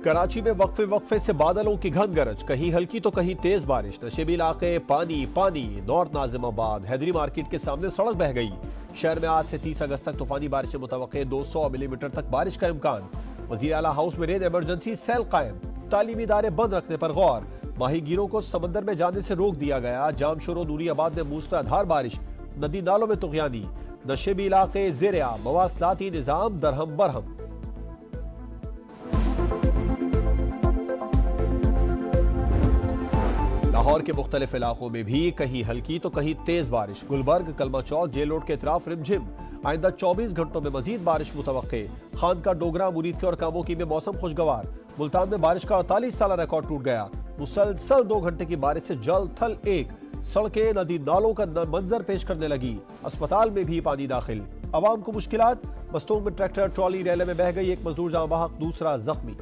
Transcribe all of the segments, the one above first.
कराची में वक्फे वक्फे से बादलों की घन गरज, कहीं हल्की तो कहीं तेज बारिश। नशेबी इलाके पानी पानी। नॉर्थ नाजिमाबाद हैदरी मार्केट के सामने सड़क बह गई। शहर में आज से 30 अगस्त तक तूफानी बारिश से मुतवक्के 200 मिलीमीटर तक बारिश का इम्कान। वजीर आला हाउस में रेन इमरजेंसी सेल कायम। तालीमी इदारे बंद रखने पर गौर। माहीगीरों को समंदर में जाने से रोक दिया गया। जामशोरो नूरियाबाद में मूसलाधार बारिश, नदी नालों में तुगयानी। नशेबी इलाके ज़ेर मवासलाती निजाम दरहम बरहम। लाहौर के मुख्तलिफ इलाकों में भी कहीं हल्की तो कहीं तेज बारिश। गुलबर्ग, कलमा चौक, जेल रोड के इतराफ रिमझिम। आइंदा 24 घंटों में मजीद बारिश मुतवक्के। खान का डोगरा, मुरीद के और कामोकी में मौसम खुशगवार। मुल्तान में बारिश का 48 साल रिकॉर्ड टूट गया। मुसलसल 2 घंटे की बारिश से जल थल एक। सड़कें नदी नालों का मंजर पेश करने लगी। अस्पताल में भी पानी दाखिल। अवाम को मुश्किलात। मस्तूंग में ट्रैक्टर ट्रॉली रैले में बह गई। एक मजदूर जाँ बहक, दूसरा जख्मी।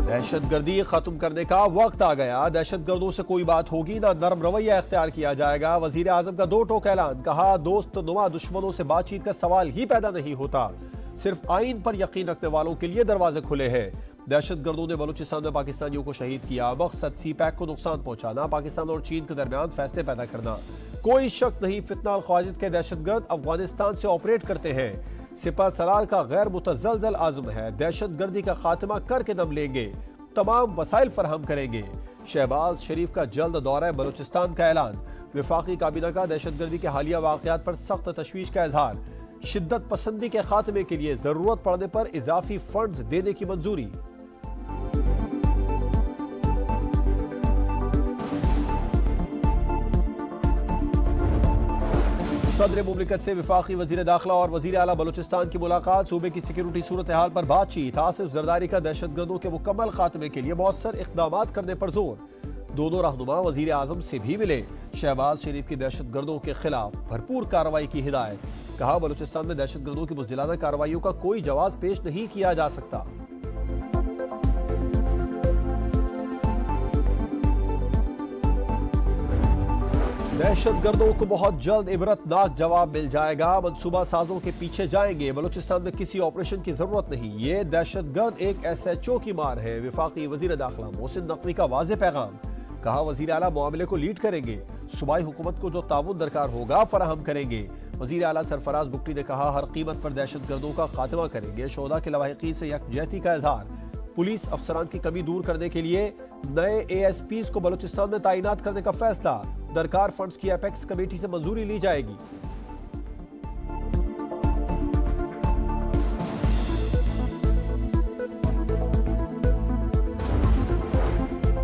दहशतगर्दी खत्म करने का वक्त आ गया। दहशतगर्दों से कोई बात होगी ना नरम रवैया इख्तियार किया जाएगा। वजीर आजम का 2 टोक ऐलान। कहा, दोस्त नुमा दुश्मनों से बातचीत का सवाल ही पैदा नहीं होता। सिर्फ आइन पर यकीन रखने वालों के लिए दरवाजे खुले हैं। दहशतगर्दों ने बलूचिस्तान में पाकिस्तानियों को शहीद किया। मकसद सीपैक को नुकसान पहुंचाना, पाकिस्तान और चीन के दरमियान फैसले पैदा करना। कोई शक नहीं, फितना अल ख्वाजिद के दहशतगर्द अफगानिस्तान से ऑपरेट करते हैं। सिपा सलार का गैर मुतज़लज़ल आज़म है। दहशतगर्दी का खात्मा करके दम लेंगे। तमाम वसाइल फराहम करेंगे। शहबाज शरीफ का जल्द दौरा बलूचिस्तान का ऐलान। वफाकी काबीना का दहशतगर्दी के हालिया वाक़यात पर सख्त तशवीश का इजहार। शिद्दत पसंदी के खात्मे के लिए जरूरत पड़ने पर इजाफी फंड्स देने की मंजूरी। सदर मुमलिकत से वफाकी वजीर दाखिला और वजीर आला बलूचिस्तान की मुलाकात। सूबे की सिक्योरिटी सूरत हाल पर बातचीत। आसिफ जरदारी का दहशतगर्दों के मुकम्मल खात्मे के लिए मौसर इक़दाम करने पर जोर। दोनों रहनुमा वजीर आजम से भी मिले। शहबाज शरीफ की दहशतगर्दों के खिलाफ भरपूर कार्रवाई की हिदायत। कहा, बलूचिस्तान में दहशतगर्दों की बुज़दिलाना कार्रवाइयों का कोई जवाब पेश नहीं किया जा सकता। दहशतगर्दों को बहुत जल्द इबरतनाक जवाब मिल जाएगा। मंसूबा साजों के पीछे जाएंगे। बलूचिस्तान में किसी ऑपरेशन की जरूरत नहीं। ये दहशतगर्द एक SHO की मार है। वफाकी वजीर दाखिला मोहसिन नकवी का वाज़े पैगाम। कहा, वजीर आला मामले को लीड करेंगे। सूबाई हुकूमत को जो ताउन दरकार होगा फराहम करेंगे। वजीर आला सरफराज बुगटी ने कहा, हर कीमत पर दहशतगर्दों का खात्मा करेंगे। शोहदा के लवाहिकीन से यकजहती का इजहार। पुलिस अफसरान की कमी दूर करने के लिए नए ASPs को बलूचिस्तान में तैनात करने का फैसला। दरकार फंड्स की एपेक्स कमेटी से मंजूरी ली जाएगी।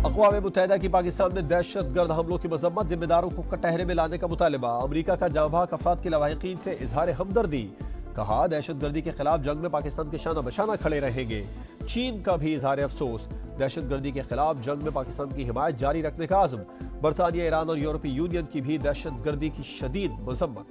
अक़वाम मुत्तहिदा की पाकिस्तान में दहशतगर्द हमलों की मजम्मत। जिम्मेदारों को कटहरे में लाने का मुतालिबा। अमरीका का जांबाज अफराद के लवाहिकीन से इजहार हमदर्दी। कहा, दहशतगर्दी के खिलाफ जंग में पाकिस्तान के शाना बशाना खड़े रहेंगे। चीन का भी इजहार अफसोस। दहशतगर्दी के खिलाफ जंग में पाकिस्तान की हिमायत जारी रखने का आज़म। बरतानिया, ईरान और यूरोपीय यूनियन की भी दहशतगर्दी की शदीद मजम्मत।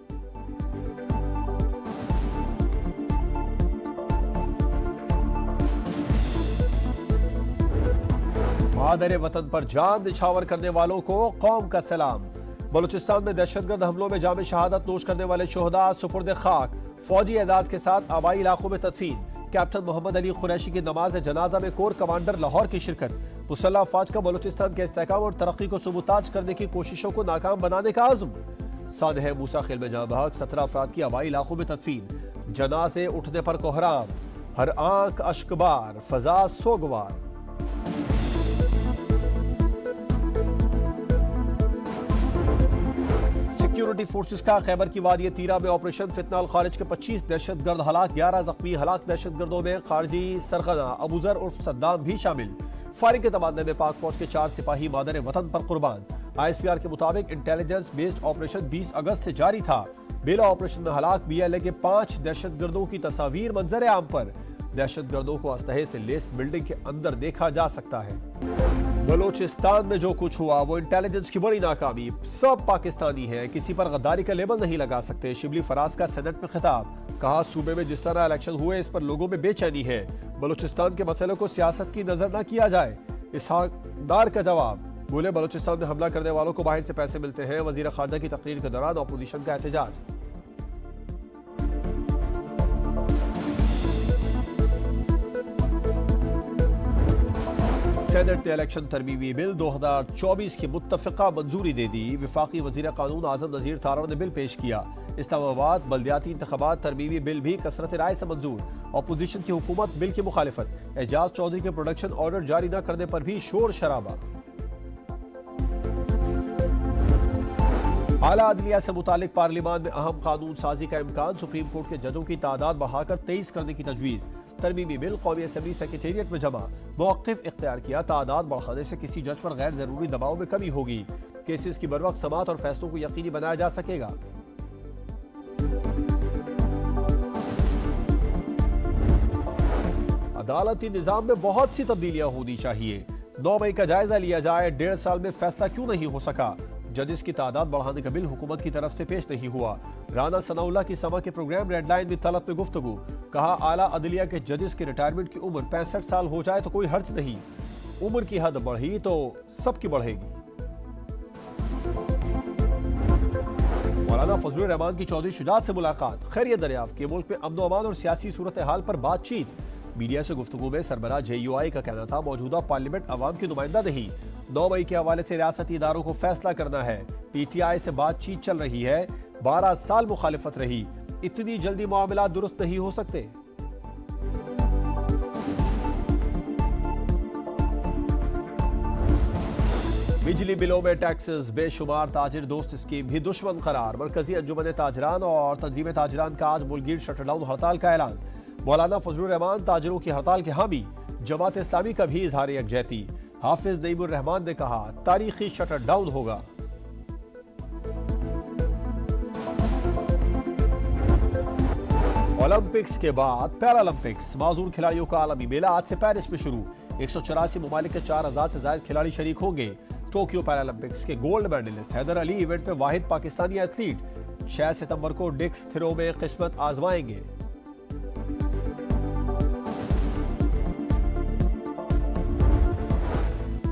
मादर वतन पर जान निछावर करने वालों को कौम का सलाम। बलूचिस्तान में दहशतगर्द हमलों में जाम शहादत नोश करने वाले शोहदा सुपुर्द खाक। फौजी एजाज के साथ आबाई इलाकों में तदफीन। कैप्टन मोहम्मद अली कुरैशी की नमाज जनाजा में कोर कमांडर लाहौर की शिरकत। मुसल्लह अफवाज का बलूचिस्तान के इस्तेहकाम और तरक्की को सबूताज करने की कोशिशों को नाकाम बनाने का आज़म। सानह मूसा खेल में जाँ बहक 17 अफराद की आबाई इलाकों में तदफीन। जनाजे उठने पर कोहराम। हर आंख अश्कबार, फजा सोगवार। सिक्योरिटी फोर्सेस का खैबर की वादी तीरा में ऑपरेशन। फितना अल खारिज के 25 दहशतगर्द हलाक, 11 जख्मी। हलाक दहशतगर्दों में खारजी सरगना अबूजर उर्फ सद्दाम भी शामिल। फायरिंग के तबादले में पाक फौज के 4 सिपाही मादर वतन पर कुर्बान। ISPR के मुताबिक इंटेलिजेंस बेस्ड ऑपरेशन 20 अगस्त से जारी था। बेला ऑपरेशन में हलाक BLA के 5 दहशतगर्दों की तस्वीर मंजर आम पर। दहशतगर्दों को असलहे से लेस बिल्डिंग के अंदर देखा जा सकता है। बलूचिस्तान में जो कुछ हुआ वो इंटेलिजेंस की बड़ी नाकामी। सब पाकिस्तानी हैं, किसी पर गद्दारी का लेबल नहीं लगा सकते। शिबली फराज का सेनेट में खिताब। कहा, सूबे में जिस तरह इलेक्शन हुए इस पर लोगों में बेचैनी है। बलूचिस्तान के मसले को सियासत की नजर न किया जाए। इसहाक डार का जवाब। बोले बलूचिस्तान में हमला करने वालों को बाहर से पैसे मिलते हैं। वजीर खारजा की तकरीर के दौरान अपोजिशन का एहतजाज। सेनेट ने इलेक्शन तरमीमी बिल 2024 की मुत्तफिका मंजूरी दे दी। विफाकी वजीर कानून आजम नजीर तारड़ ने बिल पेश किया। इस्लामाबाद बल्दियाती इंतखाबात तरमीमी बिल भी कसरत राय से मंजूर। अपोजिशन की हुकूमत बिल की मुखालिफत। एजाज चौधरी के प्रोडक्शन ऑर्डर जारी न करने पर भी शोर शराबा। आला अदलिया से मुतालिक पार्लियामान में अहम कानून साजी का इम्कान। सुप्रीम कोर्ट के जजों की तादाद बढ़ाकर 23 करने की तजवीज़। तरमीमी बिल कौमी असम्बली सेक्रेटेरिएट में जमा। मौक़िफ़ इख्तियार किया, तादाद बढ़ाने से किसी जज पर गैर जरूरी दबाव में कमी होगी। केसेस की बरवक्त समाअत और फैसलों को यकीनी बनाया जा सकेगा। अदालती निजाम में बहुत सी तब्दीलियां होनी चाहिए। 9 मई का जायजा लिया जाए। 1.5 साल में फैसला क्यों नहीं हो सका। जजेस की तादाद बढ़ाने का बिल हुकूमत की तरफ से पेश नहीं हुआ। राना सनाउल्लाह की समा के प्रोग्राम रेड लाइन में तलब में गुफ्तगू। कहा, आला अदलिया के जजेस की रिटायरमेंट की उम्र 65 साल हो जाए तो कोई हर्ज नहीं। उम्र की हद बढ़ी तो सबकी बढ़ेगी। मौलाना फजलुर रहमान की चौधरी शुजात से मुलाकात। खैरियत दरियाफ्त की। मुल्क में अमन व अमान और सियासी सूरत हाल पर बातचीत। मीडिया से गुफ्तगू में सरबराह JUI का कहना था, मौजूदा पार्लियामेंट अवाम की नुमाइंदा नहीं। 9 मई के हवाले से रियासती इदारों को फैसला करना है। PTI से बातचीत चल रही है। 12 साल मुखालिफत रही। इतनी जल्दी मामला दुरुस्त नहीं हो सकते। बिजली बिलों में टैक्सेस। बेशुमार ताजिर दोस्त स्कीम भी दुश्मन करार। मरकजी अंजुमन ताजरान और तंजीम ताजरान का आज मुल्कगीर शटरडाउन हड़ताल का ऐलान। मौलाना फजलुर रहमान ताजिरों की हड़ताल के हामी। जमात इस्लामी का भी इजहार यकजहती। हाफिज नईमुर रहमान ने कहा, तारीखी शटरडाउन होगा। ओलंपिक्स के बाद पैरालंपिक्स। माजूर खिलाड़ियों का आलमी मेला आज से पेरिस में शुरू। 184 ममालिक के 4000 से ज्यादा खिलाड़ी शरीक होंगे। टोक्यो पैरालंपिक्स के gold medallist Haider Ali event में वाहिद पाकिस्तानी एथलीट। 6 सितंबर को डिस्क थ्रो में किस्मत आजमाएंगे।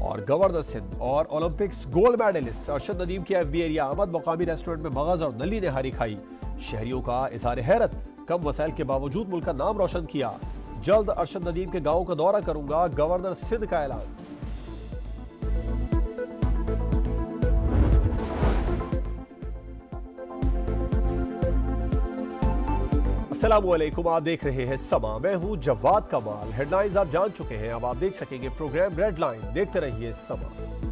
और गवर्नर सिंध और Olympics gold medallist Arshad Nadeem की FB एरिया आमद। मुकामी रेस्टोरेंट में मगज और नली ने हारी खाई। शहरियों का इज़हार हैरत। कम वसाइल के बावजूद मुल्क का नाम रोशन किया। जल्द अरशद नदीम के गांव का दौरा करूंगा, गवर्नर सिंध का ऐलान। अस्सलामुअलैकुम, आप देख रहे हैं समा। मैं हूं जवाद कमाल। हेडलाइंस आप जान चुके हैं, अब आप देख सकेंगे प्रोग्राम रेड लाइन। देखते रहिए समा।